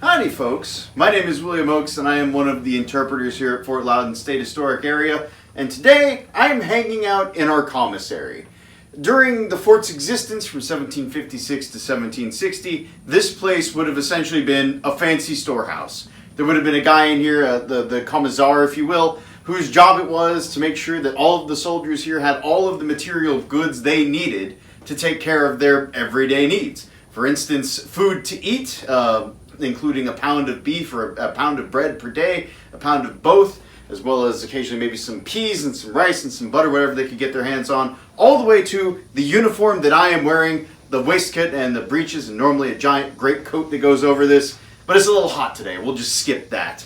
Howdy folks, my name is William Oakes and I am one of the interpreters here at Fort Loudon State Historic Area, and today I am hanging out in our commissary. During the fort's existence from 1756 to 1760, this place would have essentially been a fancy storehouse. There would have been a guy in here, the Commissary if you will, whose job it was to make sure that all of the soldiers here had all of the material goods they needed to take care of their everyday needs. For instance, food to eat, including a pound of beef or a pound of bread per day, a pound of both, as well as occasionally maybe some peas and some rice and some butter, whatever they could get their hands on, all the way to the uniform that I am wearing, the waistcoat and the breeches, and normally a giant great coat that goes over this, but it's a little hot today, we'll just skip that.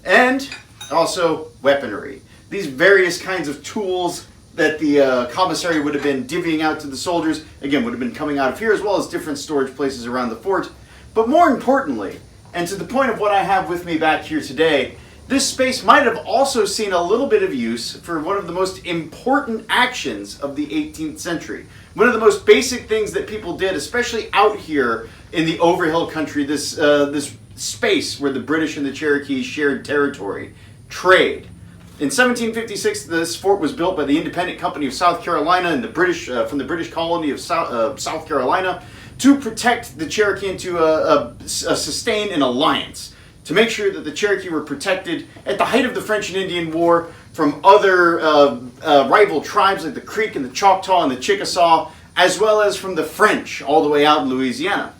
And also weaponry. These various kinds of tools that the commissary would have been divvying out to the soldiers, again, would have been coming out of here, as well as different storage places around the fort. But more importantly, and to the point of what I have with me back here today, this space might have also seen a little bit of use for one of the most important actions of the 18th century. One of the most basic things that people did, especially out here in the Overhill country, this space where the British and the Cherokee shared territory, trade. In 1756, this fort was built by the Independent Company of South Carolina and the British from the British colony of South Carolina to protect the Cherokee and to sustain an alliance, to make sure that the Cherokee were protected at the height of the French and Indian War from other rival tribes like the Creek and the Choctaw and the Chickasaw, as well as from the French all the way out in Louisiana.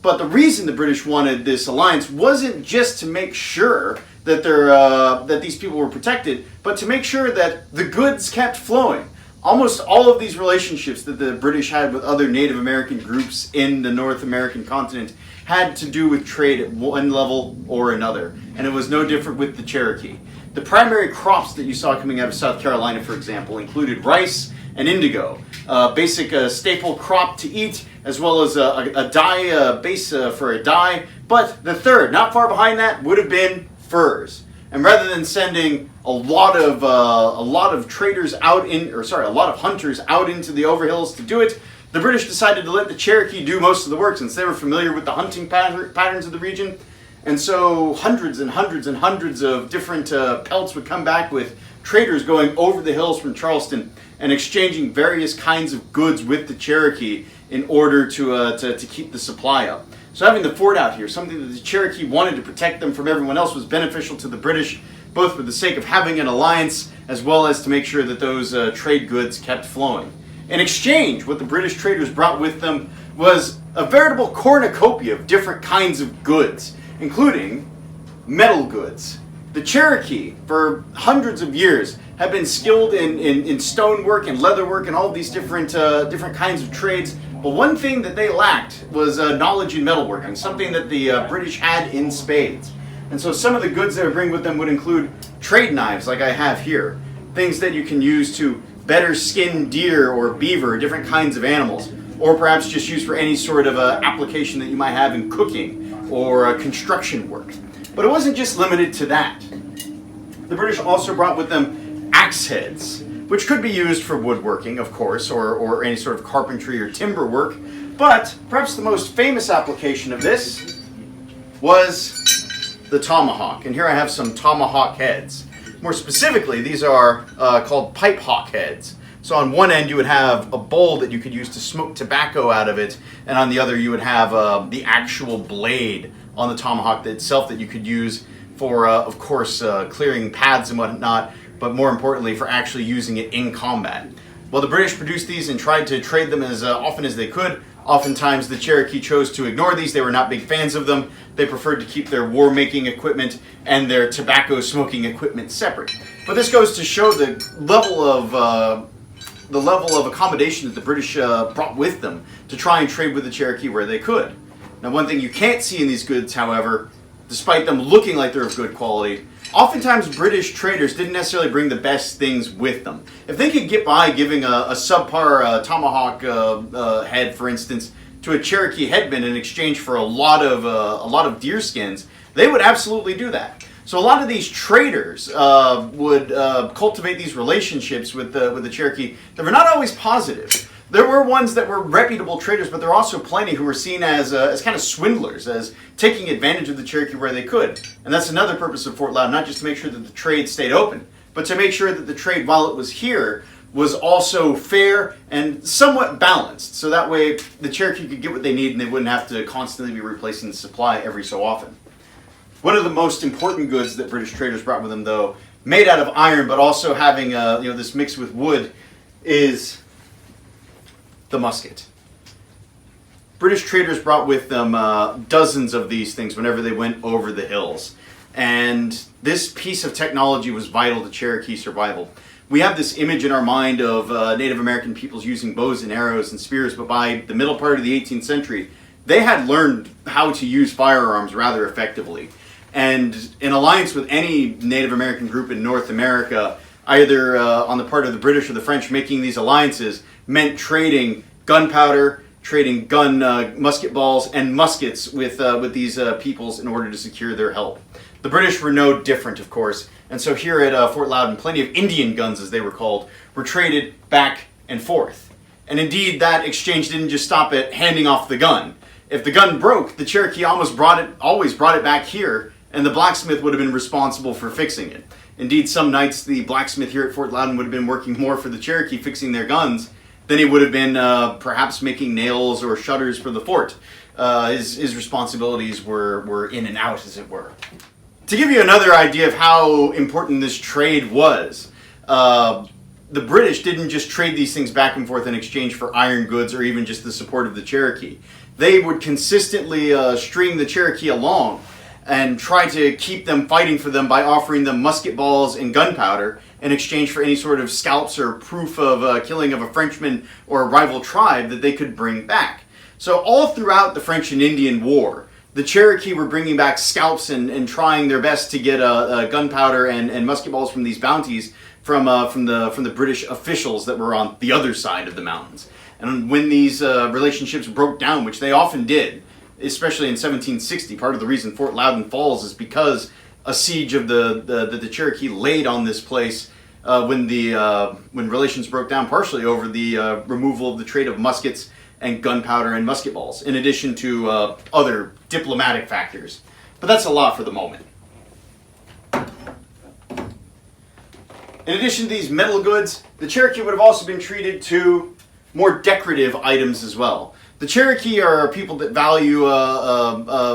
But the reason the British wanted this alliance wasn't just to make sure that that these people were protected, but to make sure that the goods kept flowing. Almost all of these relationships that the British had with other Native American groups in the North American continent had to do with trade at one level or another. And it was no different with the Cherokee. The primary crops that you saw coming out of South Carolina, for example, included rice and indigo, basic staple crop to eat, as well as a dye base for a dye. But the third, not far behind that, would have been furs. And rather than sending a lot of traders out a lot of hunters out into the Overhills to do it, the British decided to let the Cherokee do most of the work since they were familiar with the hunting patterns of the region. And so hundreds and hundreds and hundreds of different pelts would come back with traders going over the hills from Charleston and exchanging various kinds of goods with the Cherokee in order to keep the supply up. So having the fort out here, something that the Cherokee wanted to protect them from everyone else, was beneficial to the British, both for the sake of having an alliance, as well as to make sure that those trade goods kept flowing. In exchange, what the British traders brought with them was a veritable cornucopia of different kinds of goods, including metal goods. The Cherokee, for hundreds of years, have been skilled in stonework and leatherwork and all of these different kinds of trades. But one thing that they lacked was knowledge in metalworking, something that the British had in spades. And so some of the goods they would bring with them would include trade knives like I have here, things that you can use to better skin deer or beaver, different kinds of animals, or perhaps just use for any sort of application that you might have in cooking or construction work. But it wasn't just limited to that. The British also brought with them axe heads, which could be used for woodworking, of course, or any sort of carpentry or timber work. But perhaps the most famous application of this was the tomahawk. And here I have some tomahawk heads. More specifically, these are called pipe hawk heads. So on one end you would have a bowl that you could use to smoke tobacco out of it, and on the other you would have the actual blade on the tomahawk itself that you could use for, of course, clearing paths and whatnot, but more importantly for actually using it in combat. Well, the British produced these and tried to trade them as often as they could. Oftentimes the Cherokee chose to ignore these. They were not big fans of them. They preferred to keep their war-making equipment and their tobacco smoking equipment separate. But this goes to show the level of accommodation that the British brought with them to try and trade with the Cherokee where they could. Now, one thing you can't see in these goods, however, despite them looking like they're of good quality, oftentimes British traders didn't necessarily bring the best things with them. If they could get by giving a subpar tomahawk head, for instance, to a Cherokee headman in exchange for a lot of deer skins, they would absolutely do that. So a lot of these traders would cultivate these relationships with the Cherokee that were not always positive. There were ones that were reputable traders, but there are also plenty who were seen as kind of swindlers, as taking advantage of the Cherokee where they could. And that's another purpose of Fort Loudon, not just to make sure that the trade stayed open, but to make sure that the trade, while it was here, was also fair and somewhat balanced. So that way the Cherokee could get what they need and they wouldn't have to constantly be replacing the supply every so often. One of the most important goods that British traders brought with them, though, made out of iron, but also having this mix with wood, is the musket. British traders brought with them dozens of these things whenever they went over the hills. And this piece of technology was vital to Cherokee survival. We have this image in our mind of Native American peoples using bows and arrows and spears, but by the middle part of the 18th century, they had learned how to use firearms rather effectively. And in alliance with any Native American group in North America, either on the part of the British or the French, making these alliances meant trading gunpowder, trading musket balls, and muskets with these peoples in order to secure their help. The British were no different, of course, and so here at Fort Loudon, plenty of Indian guns, as they were called, were traded back and forth. And indeed, that exchange didn't just stop at handing off the gun. If the gun broke, the Cherokee always brought it back here, and the blacksmith would have been responsible for fixing it. Indeed, some nights the blacksmith here at Fort Loudon would have been working more for the Cherokee fixing their guns than he would have been perhaps making nails or shutters for the fort. His responsibilities were in and out, as it were. To give you another idea of how important this trade was, the British didn't just trade these things back and forth in exchange for iron goods or even just the support of the Cherokee. They would consistently string the Cherokee along and try to keep them fighting for them by offering them musket balls and gunpowder in exchange for any sort of scalps or proof of killing of a Frenchman or a rival tribe that they could bring back. So all throughout the French and Indian War, the Cherokee were bringing back scalps and trying their best to get gunpowder and musket balls from these bounties from the British officials that were on the other side of the mountains. And when these relationships broke down, which they often did, especially in 1760, part of the reason Fort Loudon falls is because a siege of the Cherokee laid on this place when relations broke down, partially over the removal of the trade of muskets and gunpowder and musket balls, in addition to other diplomatic factors. But that's a lot for the moment. In addition to these metal goods, the Cherokee would have also been treated to more decorative items as well. The Cherokee are people that value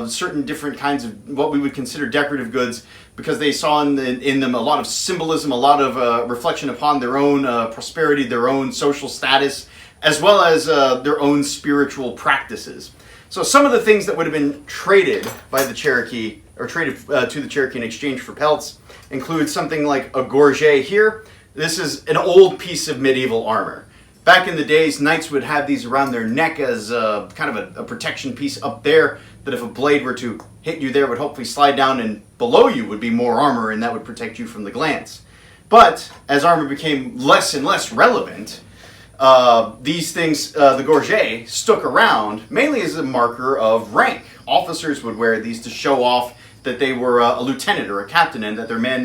certain different kinds of what we would consider decorative goods because they saw in them a lot of symbolism, a lot of reflection upon their own prosperity, their own social status, as well as their own spiritual practices. So some of the things that would have been traded by the Cherokee, or traded to the Cherokee in exchange for pelts, include something like a gorget here. This is an old piece of medieval armor. Back in the days, knights would have these around their neck as kind of a protection piece up there, that if a blade were to hit you there, would hopefully slide down, and below you would be more armor, and that would protect you from the glance. But as armor became less and less relevant, these things, the gorget, stuck around mainly as a marker of rank. Officers would wear these to show off that they were a lieutenant or a captain and that their men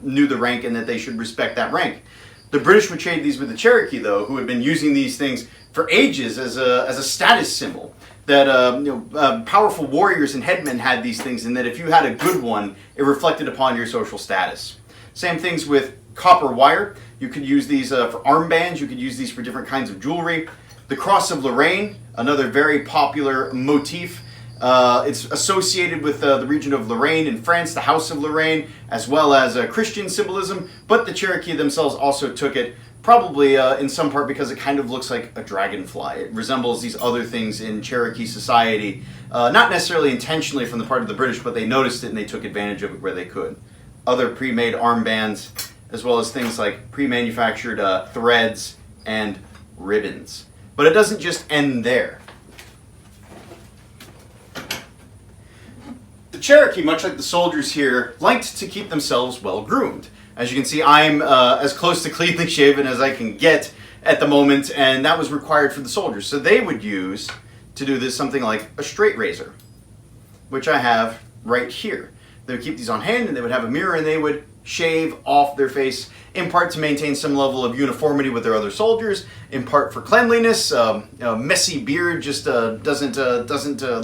knew the rank and that they should respect that rank. The British would trade these with the Cherokee, though, who had been using these things for ages as a status symbol. That powerful warriors and headmen had these things, and that if you had a good one, it reflected upon your social status. Same things with copper wire. You could use these for armbands. You could use these for different kinds of jewelry. The Cross of Lorraine, another very popular motif. It's associated with the region of Lorraine in France, the House of Lorraine, as well as Christian symbolism, but the Cherokee themselves also took it, probably in some part because it kind of looks like a dragonfly. It resembles these other things in Cherokee society, not necessarily intentionally from the part of the British, but they noticed it and they took advantage of it where they could. Other pre-made armbands, as well as things like pre-manufactured threads and ribbons. But it doesn't just end there. The Cherokee, much like the soldiers here, liked to keep themselves well groomed. As you can see, I'm as close to cleanly shaven as I can get at the moment, and that was required for the soldiers. So they would use, to do this, something like a straight razor, which I have right here. They would keep these on hand, and they would have a mirror, and they would shave off their face, in part to maintain some level of uniformity with their other soldiers, in part for cleanliness. A messy beard just doesn't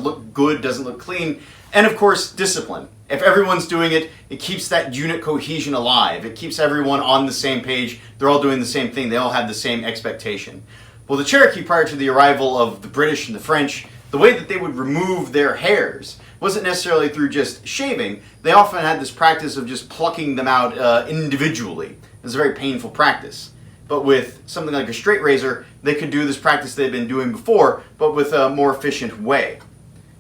look good, doesn't look clean, and of course discipline. If everyone's doing it, it keeps that unit cohesion alive. It keeps everyone on the same page. They're all doing the same thing. They all have the same expectation. Well, the Cherokee, prior to the arrival of the British and the French, the way that they would remove their hairs wasn't necessarily through just shaving. They often had this practice of just plucking them out individually. It was a very painful practice. But with something like a straight razor, they could do this practice they'd been doing before, but with a more efficient way.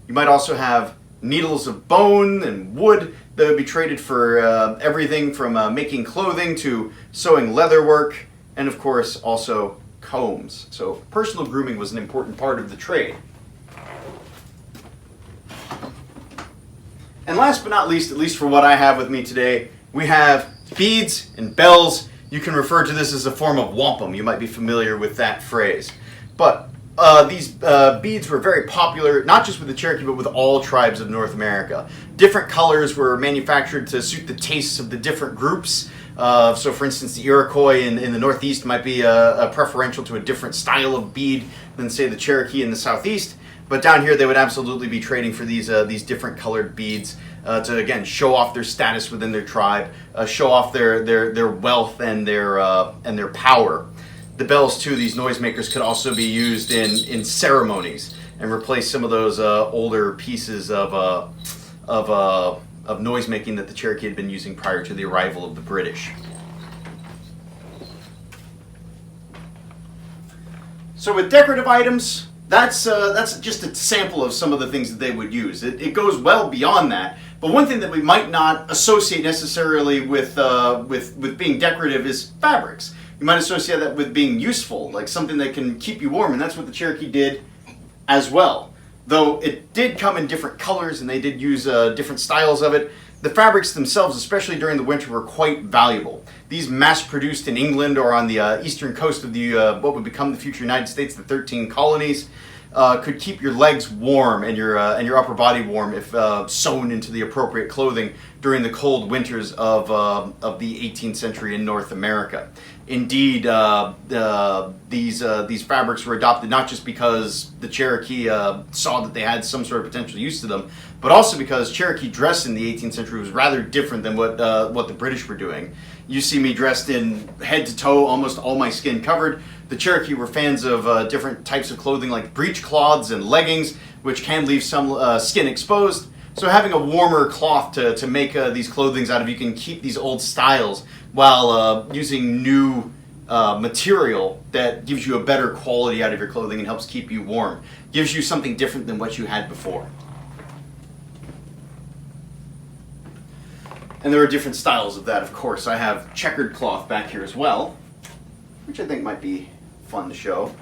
You might also have needles of bone and wood that would be traded for everything from making clothing to sewing leather work, and of course also combs. So personal grooming was an important part of the trade. And last but not least, at least for what I have with me today, we have beads and bells. You can refer to this as a form of wampum. You might be familiar with that phrase. But these beads were very popular, not just with the Cherokee, but with all tribes of North America. Different colors were manufactured to suit the tastes of the different groups. So for instance, the Iroquois in the Northeast might be preferential to a different style of bead than, say, the Cherokee in the Southeast. But down here, they would absolutely be trading for these different colored beads to, again, show off their status within their tribe, show off their wealth and their power. The bells, too, these noisemakers could also be used in ceremonies and replace some of those older pieces of noisemaking that the Cherokee had been using prior to the arrival of the British. So with decorative items, that's just a sample of some of the things that they would use. It goes well beyond that. But one thing that we might not associate necessarily with being decorative is fabrics. You might associate that with being useful, like something that can keep you warm, and that's what the Cherokee did as well. Though it did come in different colors and they did use different styles of it, the fabrics themselves, especially during the winter, were quite valuable. These mass-produced in England or on the eastern coast of the what would become the future United States, the 13 colonies, could keep your legs warm and your upper body warm if sewn into the appropriate clothing during the cold winters of the 18th century in North America. Indeed, these fabrics were adopted not just because the Cherokee saw that they had some sort of potential use to them, but also because Cherokee dress in the 18th century was rather different than what the British were doing. You see me dressed in head to toe, almost all my skin covered. The Cherokee were fans of different types of clothing like breechcloths and leggings, which can leave some skin exposed. So having a warmer cloth to make these clothings out of, you can keep these old styles while using new material that gives you a better quality out of your clothing and helps keep you warm. Gives you something different than what you had before. And there are different styles of that, of course. I have checkered cloth back here as well, which I think might be fun to show.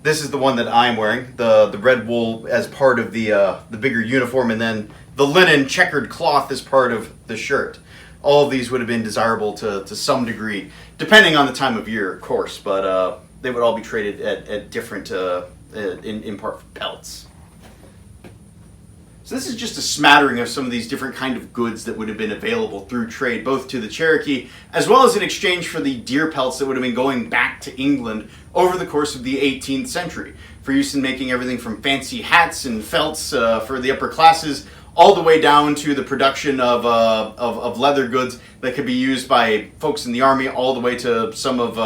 This is the one that I'm wearing, the red wool as part of the bigger uniform, and then the linen checkered cloth as part of the shirt. All of these would have been desirable to some degree, depending on the time of year, of course, but they would all be traded at different, in part for pelts. So this is just a smattering of some of these different kind of goods that would have been available through trade, both to the Cherokee, as well as in exchange for the deer pelts that would have been going back to England over the course of the 18th century, for use in making everything from fancy hats and felts for the upper classes, all the way down to the production of leather goods that could be used by folks in the army, all the way to some of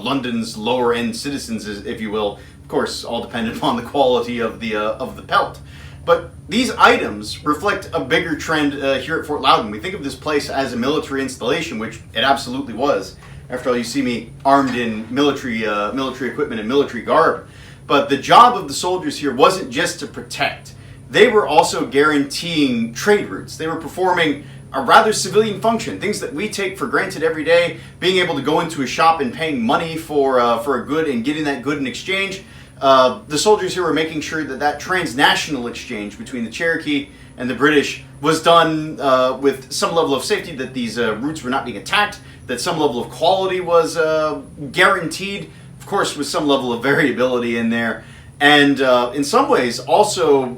London's lower-end citizens, if you will. Of course, all dependent upon the quality of the pelt. But these items reflect a bigger trend here at Fort Loudon. We think of this place as a military installation, which it absolutely was. After all, you see me armed in military equipment and military garb. But the job of the soldiers here wasn't just to protect. They were also guaranteeing trade routes. They were performing a rather civilian function, things that we take for granted every day, being able to go into a shop and paying money for a good and getting that good in exchange. The soldiers here were making sure that transnational exchange between the Cherokee and the British was done with some level of safety, that these routes were not being attacked, that some level of quality was guaranteed, of course with some level of variability in there, and in some ways also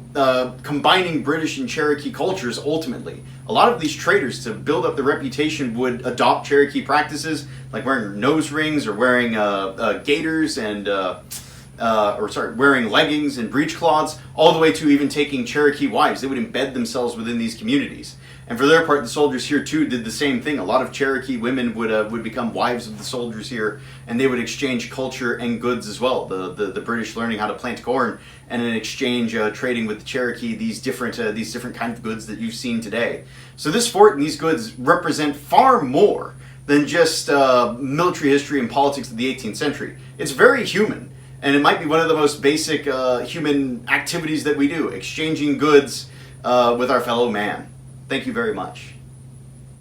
combining British and Cherokee cultures ultimately. A lot of these traders, to build up their reputation, would adopt Cherokee practices like wearing nose rings or wearing gaiters and wearing leggings and breechcloths, all the way to even taking Cherokee wives. They would embed themselves within these communities. And for their part, the soldiers here too did the same thing. A lot of Cherokee women would become wives of the soldiers here, and they would exchange culture and goods as well. The British learning how to plant corn, and in exchange trading with the Cherokee these different kind of goods that you've seen today. So this fort and these goods represent far more than just military history and politics of the 18th century. It's very human, and it might be one of the most basic human activities that we do, exchanging goods with our fellow man. Thank you very much.